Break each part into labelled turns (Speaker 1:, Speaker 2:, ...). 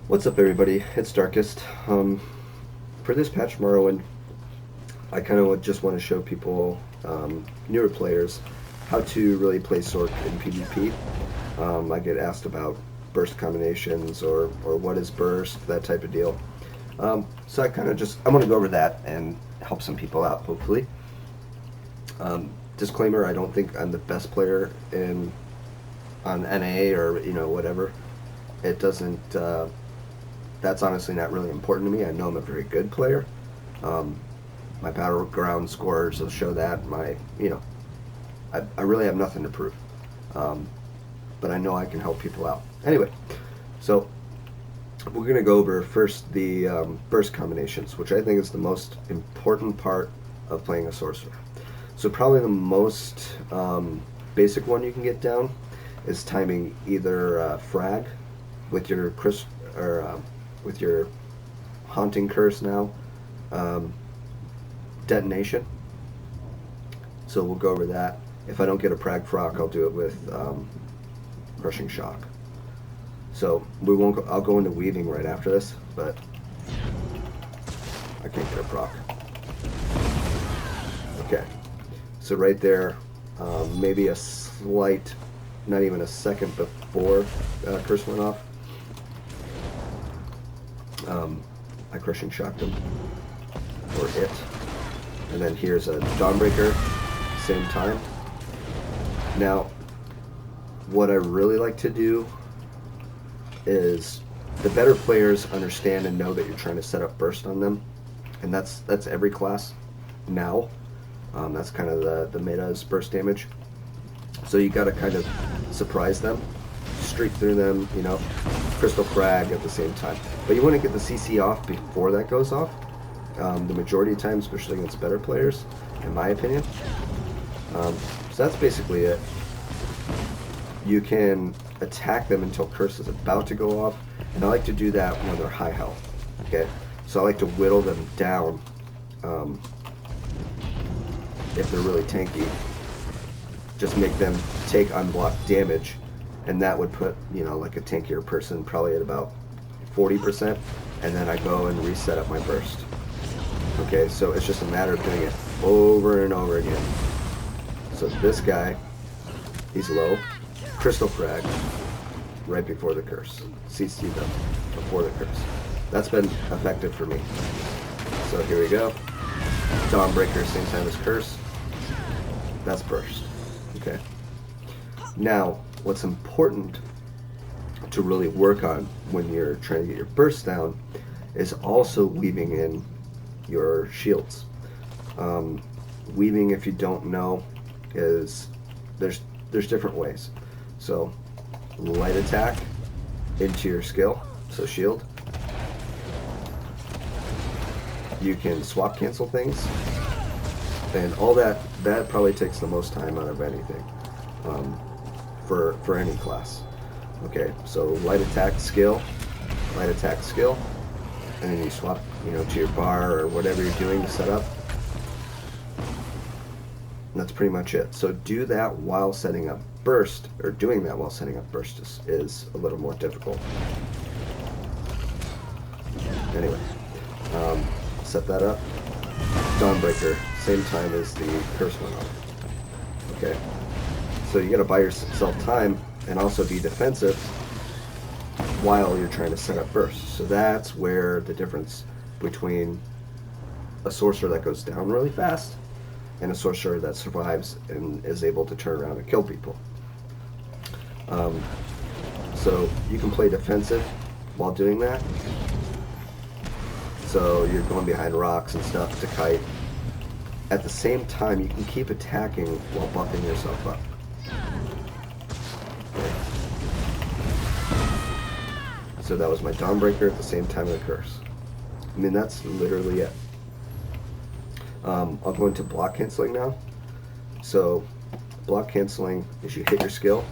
Speaker 1: What's up, everybody? It's Darkest. For this patch Morrowind, I kind of just want to show people, newer players, how to really play Sorc in PvP. I get asked about burst combinations or what is burst, that type of deal. So I kind of I want to go over that and help some people out, hopefully. Disclaimer, I don't think I'm the best player on NA or, whatever. It doesn't, that's honestly not really important to me. I know I'm a very good player. My battleground scores will show that. I really have nothing to prove. But I know I can help people out. Anyway, so we're going to go over first the burst combinations, which I think is the most important part of playing a sorcerer. So probably the most basic one you can get down is timing either frag with your with your haunting curse now, detonation. So we'll go over that. If I don't get a prag proc, I'll do it with crushing shock. So we won't go, I'll go into weaving right after this, but I can't get a proc. Okay, so right there, maybe a slight, not even a second before curse went off, I crushing shocked him, or it, and then here's a Dawnbreaker, same time. Now, what I really like to do is, the better players understand and know that you're trying to set up burst on them, and that's every class now. That's kind of the meta is burst damage. So you got to kind of surprise them, streak through them, crystal frag at the same time. But you want to get the CC off before that goes off. The majority of times, especially against better players, in my opinion. So that's basically it. You can attack them until curse is about to go off, and I like to do that when they're high health. Okay, so I like to whittle them down. If they're really tanky, just make them take unblocked damage, and that would put, like a tankier person probably at about 40%, and then I go and reset up my burst. Okay, so it's just a matter of doing it over and over again. So this guy, he's low, crystal frag right before the curse, CC them before the curse. That's been effective for me. So here we go, Dawnbreaker, same time as curse. That's burst. Okay. Now, what's important to really work on when you're trying to get your burst down is also weaving in your shields. Weaving, if you don't know, is there's different ways. So light attack into your skill, so shield. You can swap cancel things, and all that probably takes the most time out of anything, for any class. Okay, so light attack skill, and then you swap, to your bar or whatever you're doing to set up. And that's pretty much it. So do that while setting up burst, or doing that while setting up burst is a little more difficult. Anyway, set that up. Dawnbreaker, same time as the curse went off. Okay, so you gotta buy yourself time and also be defensive while you're trying to set up burst. So that's where the difference between a sorcerer that goes down really fast and a sorcerer that survives and is able to turn around and kill people. So you can play defensive while doing that. So you're going behind rocks and stuff to kite. At the same time, you can keep attacking while buffing yourself up. Okay. So that was my Dawnbreaker at the same time of the curse. I mean, that's literally it. I'll go into block canceling now. So block canceling is you hit your skill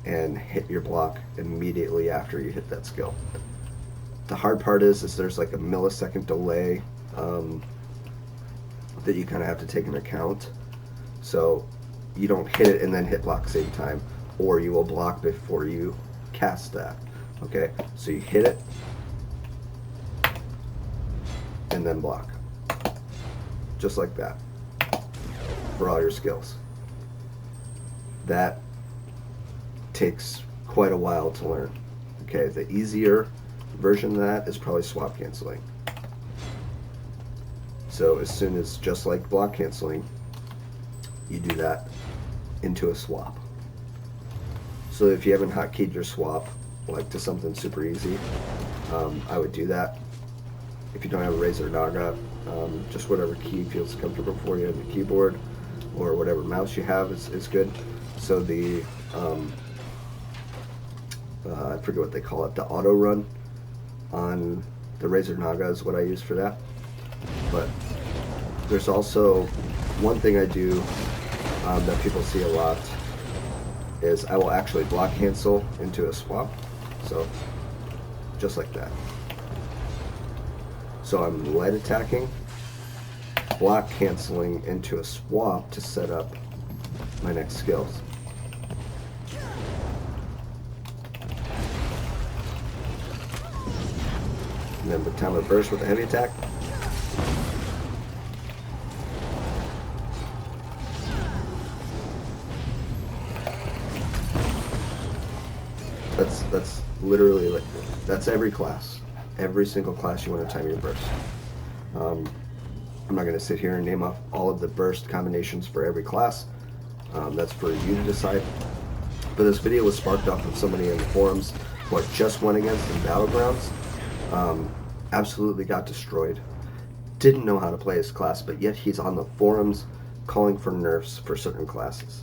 Speaker 1: and hit your block immediately after you hit that skill. The hard part is there's like a millisecond delay that you kind of have to take into account. So you don't hit it and then hit block same time, or you will block before you cast that. Okay, so you hit it and then block. Just like that for all your skills. That takes quite a while to learn. Okay, the easier version of that is probably swap canceling. So as soon as, just like block canceling, you do that into a swap. So if you haven't hotkeyed your swap like to something super easy, I would do that. If you don't have a Razer Naga, just whatever key feels comfortable for you on the keyboard, or whatever mouse you have is good. So the I forget what they call it, the auto run on the Razer Naga is what I use for that. But there's also one thing I do that people see a lot is I will actually block cancel into a swap. So just like that. So I'm light attacking, block canceling into a swap to set up my next skills. And then the time of burst with the heavy attack. That's literally like, that's every class. Every single class you want to time your burst. I'm not going to sit here and name off all of the burst combinations for every class. That's for you to decide. But this video was sparked off of somebody in the forums who I just went against in Battlegrounds. Absolutely got destroyed. Didn't know how to play his class, but yet he's on the forums calling for nerfs for certain classes.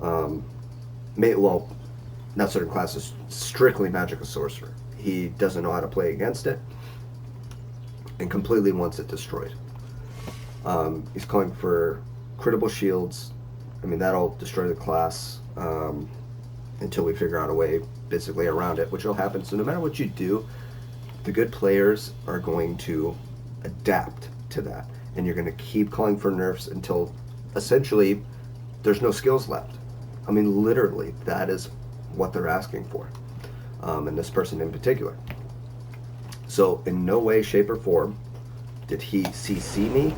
Speaker 1: Well, not certain classes, strictly Magic Sorcerer. He doesn't know how to play against it and completely wants it destroyed. He's calling for critical shields. I mean, that'll destroy the class until we figure out a way basically around it, which will happen. So no matter what you do, the good players are going to adapt to that, and you're going to keep calling for nerfs until essentially there's no skills left. I mean, literally, that is what they're asking for, and this person in particular. So in no way, shape, or form did he CC me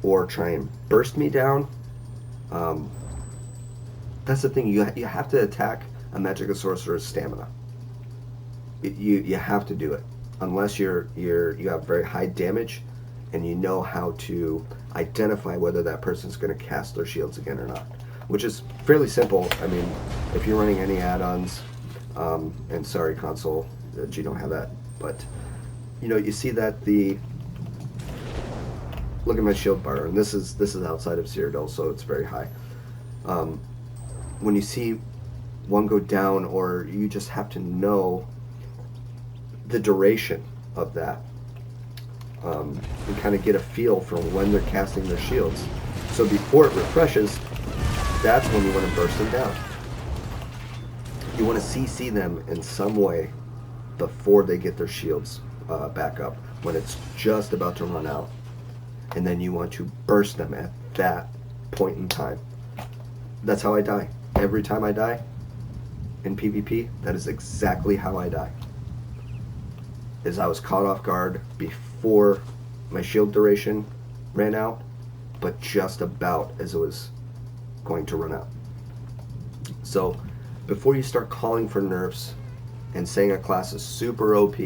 Speaker 1: or try and burst me down. That's the thing, you have to attack a Magic Sorcerer's stamina. You have to do it, unless you have very high damage and you know how to identify whether that person's going to cast their shields again or not, which is fairly simple. I mean, if you're running any add-ons, and sorry console that you don't have that, but you know, you see that look at my shield bar, and this is outside of Cyrodiil, so it's very high. When you see one go down, or you just have to know the duration of that, and kind of get a feel for when they're casting their shields. So before it refreshes, that's when you want to burst them down. You want to CC them in some way before they get their shields back up, when it's just about to run out. And then you want to burst them at that point in time. That's how I die. Every time I die in PvP, that is exactly how I die. Is I was caught off guard before my shield duration ran out, but just about as it was going to run out. So before you start calling for nerfs and saying a class is super OP,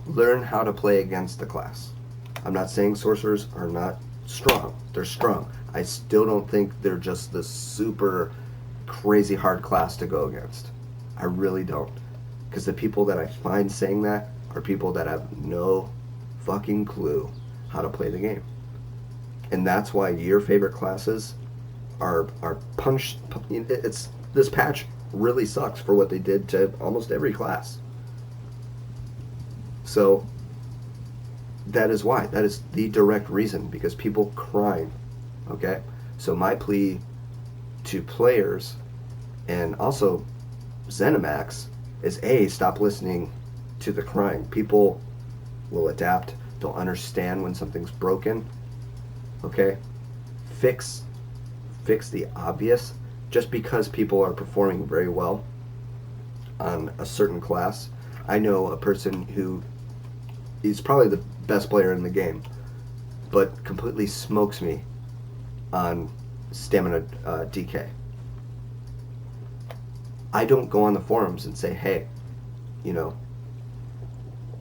Speaker 1: learn how to play against the class. I'm not saying sorcerers are not strong. They're strong. I still don't think they're just the super crazy hard class to go against. I really don't. Because the people that I find saying that are people that have no fucking clue how to play the game. And that's why your favorite classes are punched. This patch really sucks for what they did to almost every class. So that is why. That is the direct reason, because people crying. Okay? So my plea to players, and also ZeniMax, is A, stop listening to the crying. People will adapt. They'll understand when something's broken. Okay? Fix the obvious. Just because people are performing very well on a certain class. I know a person who is probably the best player in the game, but completely smokes me on stamina DK. I don't go on the forums and say, hey, you know,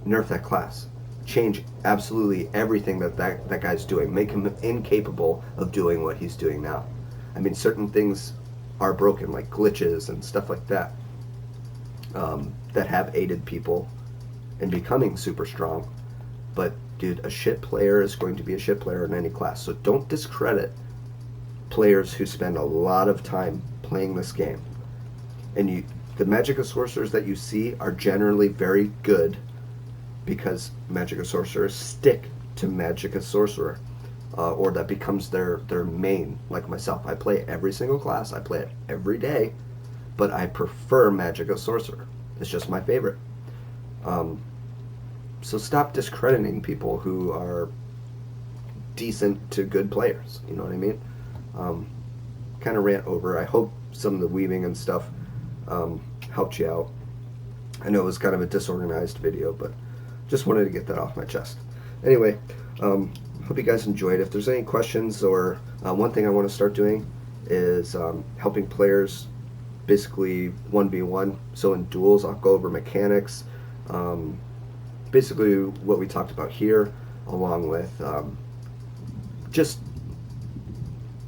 Speaker 1: nerf that class. Change absolutely everything that guy's doing. Make him incapable of doing what he's doing now. I mean, certain things are broken, like glitches and stuff like that, that have aided people in becoming super strong. But, dude, a shit player is going to be a shit player in any class. So don't discredit players who spend a lot of time playing this game. And the Magicka Sorcerers that you see are generally very good because Magicka Sorcerers stick to Magicka Sorcerer. Or that becomes their main, like myself. I play every single class, I play it every day, but I prefer Magicka Sorcerer. It's just my favorite. So stop discrediting people who are decent to good players, you know what I mean? Kind of rant over. I hope some of the weaving and stuff helped you out. I know it was kind of a disorganized video, but just wanted to get that off my chest. Anyway, hope you guys enjoyed. If there's any questions, or one thing I want to start doing is helping players basically 1v1. So in duels, I'll go over mechanics, basically what we talked about here, along with just,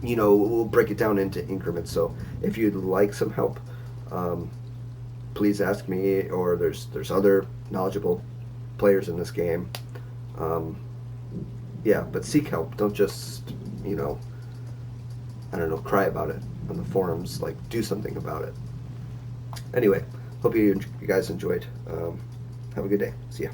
Speaker 1: you know, we'll break it down into increments. So if you'd like some help, please ask me, or there's other knowledgeable players in this game. Yeah, but seek help. Don't just, you know, I don't know, cry about it on the forums. Like, do something about it. Anyway, hope you guys enjoyed. Have a good day. See ya.